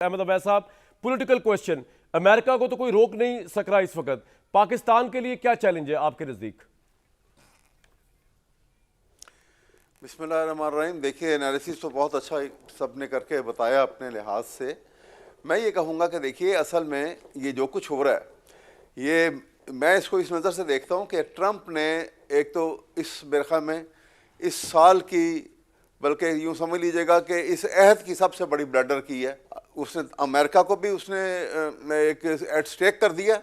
احمد عبید صاحب، political question, امریکہ کو تو کوئی روک نہیں سک رہا اس وقت، پاکستان کے لیے کیا چیلنج ہے آپ کے نزدیک؟ بسم اللہ الرحمن الرحیم. دیکھیے انالیسس تو بہت اچھا سب نے کر کے بتایا اپنے لحاظ سے. میں یہ کہوں گا کہ دیکھیے اصل میں یہ جو کچھ ہو رہا ہے یہ میں اس کو اس نظر سے دیکھتا ہوں کہ ٹرمپ نے ایک تو اس برخہ میں اس سال کی بلکہ یوں سمجھ لیجئے گا کہ اس عہد کی سب سے بڑی بلڈر کی ہے. اس نے امریکہ کو بھی اس نے ایک ایٹ سٹیک کر دیا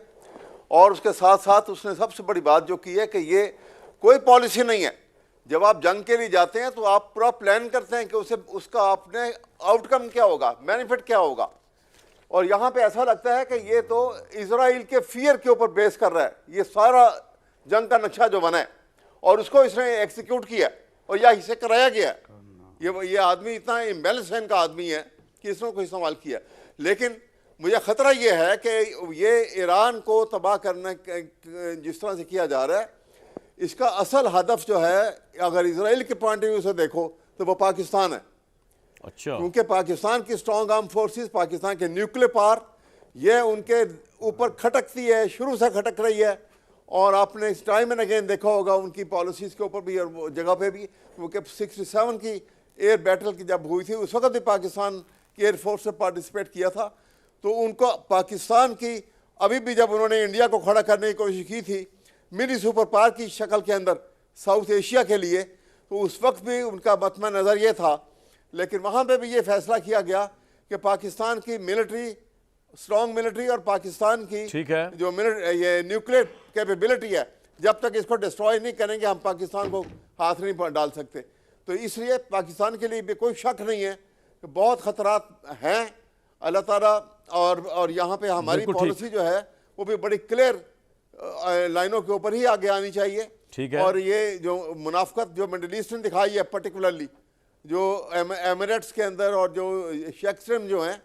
اور اس کے ساتھ ساتھ اس نے سب سے بڑی بات جو کی ہے کہ یہ کوئی پالیسی نہیں ہے. جب آپ جنگ کے لیے جاتے ہیں تو آپ پورا پلان کرتے ہیں کہ اس کا اپنے آؤٹ کم کیا ہوگا، بینیفٹ کیا ہوگا. اور یہاں پہ ایسا لگتا ہے کہ یہ تو اسرائیل کے فیئر کے اوپر بیس کر رہا ہے یہ سارا جنگ کا نقشہ جو بنا ہے، اور اس کو اس نے ایکسیکیوٹ کیا اور یا اسے کرایا گیا ہے. یہ آدمی اتنا امبیلنس ہے ان کا آدمی ہے کہ اس نے کوئی استعمال کیا. لیکن مجھے خطرہ یہ ہے کہ یہ ایران کو تباہ کرنے جس طرح سے کیا جا رہا ہے، اس کا اصل ہدف جو ہے اگر اسرائیل کے پوائنٹ آف ویو سے دیکھو تو وہ پاکستان ہے. اچھا، کیونکہ پاکستان کی اسٹرانگ آرم فورسز، پاکستان کے نیوکلیر پاور، یہ ان کے اوپر کھٹکتی ہے، شروع سے کھٹک رہی ہے. اور آپ نے اس ٹائم اینڈ اگین دیکھا ہوگا ان کی پالیسیز کے اوپر بھی اور جگہ پہ بھی. کیونکہ 67 کی ایئر بیٹل کی جب ہوئی تھی اس وقت بھی پاکستان کی ایئر فورس نے پارٹیسپیٹ کیا تھا. تو ان کو پاکستان کی ابھی بھی جب انہوں نے انڈیا کو کھڑا کرنے کی کوشش کی تھی منی سپر پاور کی شکل کے اندر ساؤتھ ایشیا کے لیے، تو اس وقت بھی ان کا مطمع نظر یہ تھا. لیکن وہاں پہ بھی یہ فیصلہ کیا گیا کہ پاکستان کی ملٹری، اسٹرانگ ملٹری اور پاکستان کی جو یہ نیوکلیئر کیپیبلٹی ہے، جب تک اس کو ڈسٹروائے نہیں کریں گے ہم پاکستان کو ہاتھ نہیں ڈال سکتے. تو اس لیے پاکستان کے لیے بھی کوئی شک نہیں ہے کہ بہت خطرات ہیں اللہ تعالیٰ. اور یہاں پہ ہماری پالیسی جو ہے وہ بھی بڑی کلیئر لائنوں کے اوپر ہی آگے آنی چاہیے. اور یہ جو منافقت جو مڈل ایسٹ نے دکھائی ہے پرٹیکولرلی جو ایمریٹس کے اندر اور جو شیکسٹرم جو ہیں،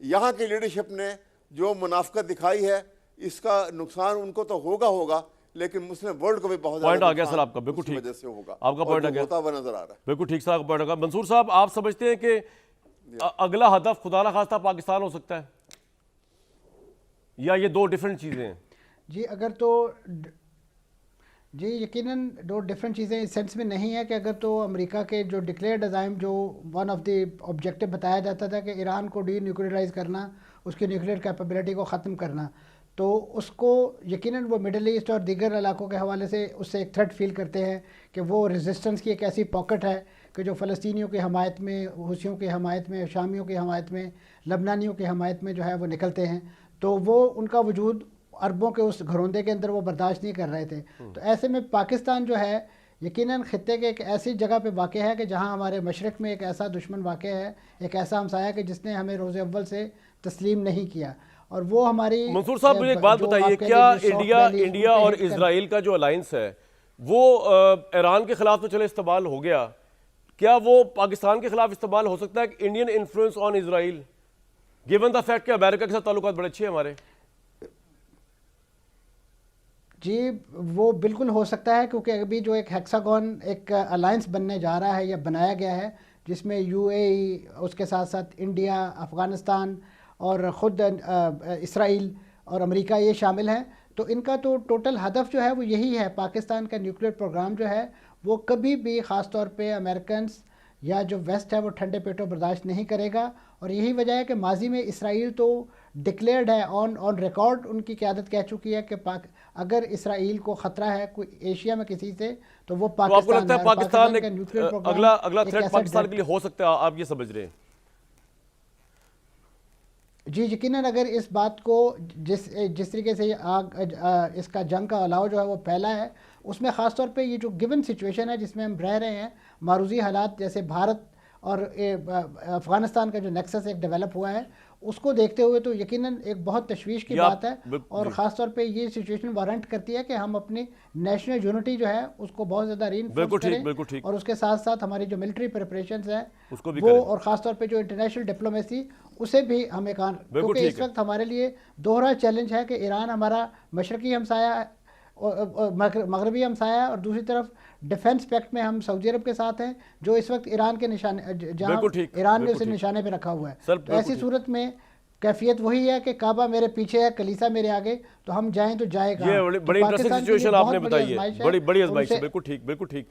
یہاں کی لیڈرشپ نے جو منافقت دکھائی ہے، اس کا نقصان ان کو تو ہوگا لیکن مسلم ورلڈ کو بھی بہت پوائنٹ آ گیا سر آپ کا. بالکل ٹھیک، وجہ سے ہوگا آپ کا پوائنٹ آ گیا، ہوتا ہوا نظر آ رہا ہے. بالکل ٹھیک صاحب کا پوائنٹ آ گیا. منصور صاحب، آپ سمجھتے ہیں کہ اگلا ہدف خدا نہ خواستہ پاکستان ہو سکتا ہے یا یہ دو ڈیفرنٹ چیزیں ہیں؟ جی یقیناً دو ڈفرینٹ چیزیں اس سینس میں نہیں ہے کہ اگر تو امریکہ کے جو ڈکلیئرڈ عزائم جو ون آف دی آبجیکٹو بتایا جاتا تھا کہ ایران کو ڈی نیوکلیئرائز کرنا، اس کی نیوکلیئر کیپیبلٹی کو ختم کرنا، تو اس کو یقیناً وہ مڈل ایسٹ اور دیگر علاقوں کے حوالے سے اس سے ایک تھریٹ فیل کرتے ہیں کہ وہ ریزسٹنس کی ایک ایسی پاکٹ ہے کہ جو فلسطینیوں کی حمایت میں، حوثیوں کی حمایت میں، شامیوں کی حمایت میں، لبنانیوں کی حمایت میں جو ہے وہ نکلتے ہیں. تو وہ ان کا وجود عربوں کے اس گھروندے کے اندر وہ برداشت نہیں کر رہے تھے. تو ایسے میں پاکستان جو ہے یقیناً خطے کے ایک ایسی جگہ پہ واقع ہے کہ جہاں ہمارے مشرق میں ایک ایسا دشمن واقع ہے، ایک ایسا ہمسایہ کہ جس نے ہمیں روز اول سے تسلیم نہیں کیا. اور وہ ہماری منصور صاحب مجھے ایک بات بتائیے، کیا انڈیا اور اسرائیل کا جو الائنس ہے وہ ایران کے خلاف تو چلے استعمال ہو گیا، کیا وہ پاکستان کے خلاف استعمال ہو سکتا ہے کہ Indian influence on Israel, given the fact کہ امریکہ کے ساتھ تعلقات بڑے اچھے ہیں ہمارے؟ جی وہ بالکل ہو سکتا ہے، کیونکہ ابھی جو ایک ہیکساگون ایک الائنس بننے جا رہا ہے یا بنایا گیا ہے جس میں یو اے ای، اس کے ساتھ ساتھ انڈیا، افغانستان اور خود اسرائیل اور امریکہ یہ شامل ہیں. تو ان کا تو ٹوٹل ہدف جو ہے وہ یہی ہے. پاکستان کا نیوکلیئر پروگرام جو ہے وہ کبھی بھی خاص طور پہ امریکنز یا جو ویسٹ ہے وہ ٹھنڈے پیٹوں برداشت نہیں کرے گا. اور یہی وجہ ہے کہ ماضی میں اسرائیل تو ڈکلیئرڈ ہے، آن ریکارڈ ان کی قیادت کہہ چکی ہے کہ اگر اسرائیل کو خطرہ ہے کوئی ایشیا میں کسی سے تو وہ پاکستان ہے. آپ کو لگتا ہے پاکستان کا نیوکلیئر پروگرام اگلا تھریٹ پاکستان کے لیے ہو سکتا ہے، آپ یہ سمجھ رہے ہیں؟ جی یقیناً اگر اس بات کو جس طریقے سے اس کا جنگ کا الاؤ جو ہے وہ پھیلا ہے، اس میں خاص طور پہ یہ جو گیون سچویشن ہے جس میں ہم رہ رہے ہیں، معروضی حالات جیسے بھارت اور افغانستان کا جو نیکسس ایک ڈیولپ ہوا ہے، اس کو دیکھتے ہوئے تو یقیناً ایک بہت تشویش کی بات ہے. اور خاص طور پہ یہ سچویشن وارنٹ کرتی ہے کہ ہم اپنی نیشنل یونٹی جو ہے اس کو بہت زیادہ ری انفورس کریں، اور اس کے ساتھ ساتھ ہماری جو ملٹری پریپریشنز ہیں وہ، اور خاص طور پہ جو انٹرنیشنل ڈپلومیسی، اسے بھی ہمیں کیونکہ اس وقت ہمارے لیے دوہرا چیلنج ہے کہ ایران ہمارا مشرقی ہمسایہ ہے مغربی ہمسایہ ہے، اور دوسری طرف ڈیفنس پیکٹ میں ہم سعودی عرب کے ساتھ ہیں جو اس وقت ایران کے نشانے، جہاں بالکل ٹھیک، ایران نے بالکل اسے ٹھیک۔ نشانے پہ رکھا ہوا ہے. سر، تو بالکل ایسی ٹھیک۔ صورت میں کیفیت وہی ہے کہ کعبہ میرے پیچھے ہے، کلیسا میرے آگے، تو ہم جائیں تو جائے کہاں؟ یہ بڑی انٹرسٹنگ پاکستان کے لیے سچویشن آپ بہت نے بڑی بتائی ہے، آزمائش بڑی اور آزمائش ہے، اسے بالکل ٹھیک، بالکل ٹھیک۔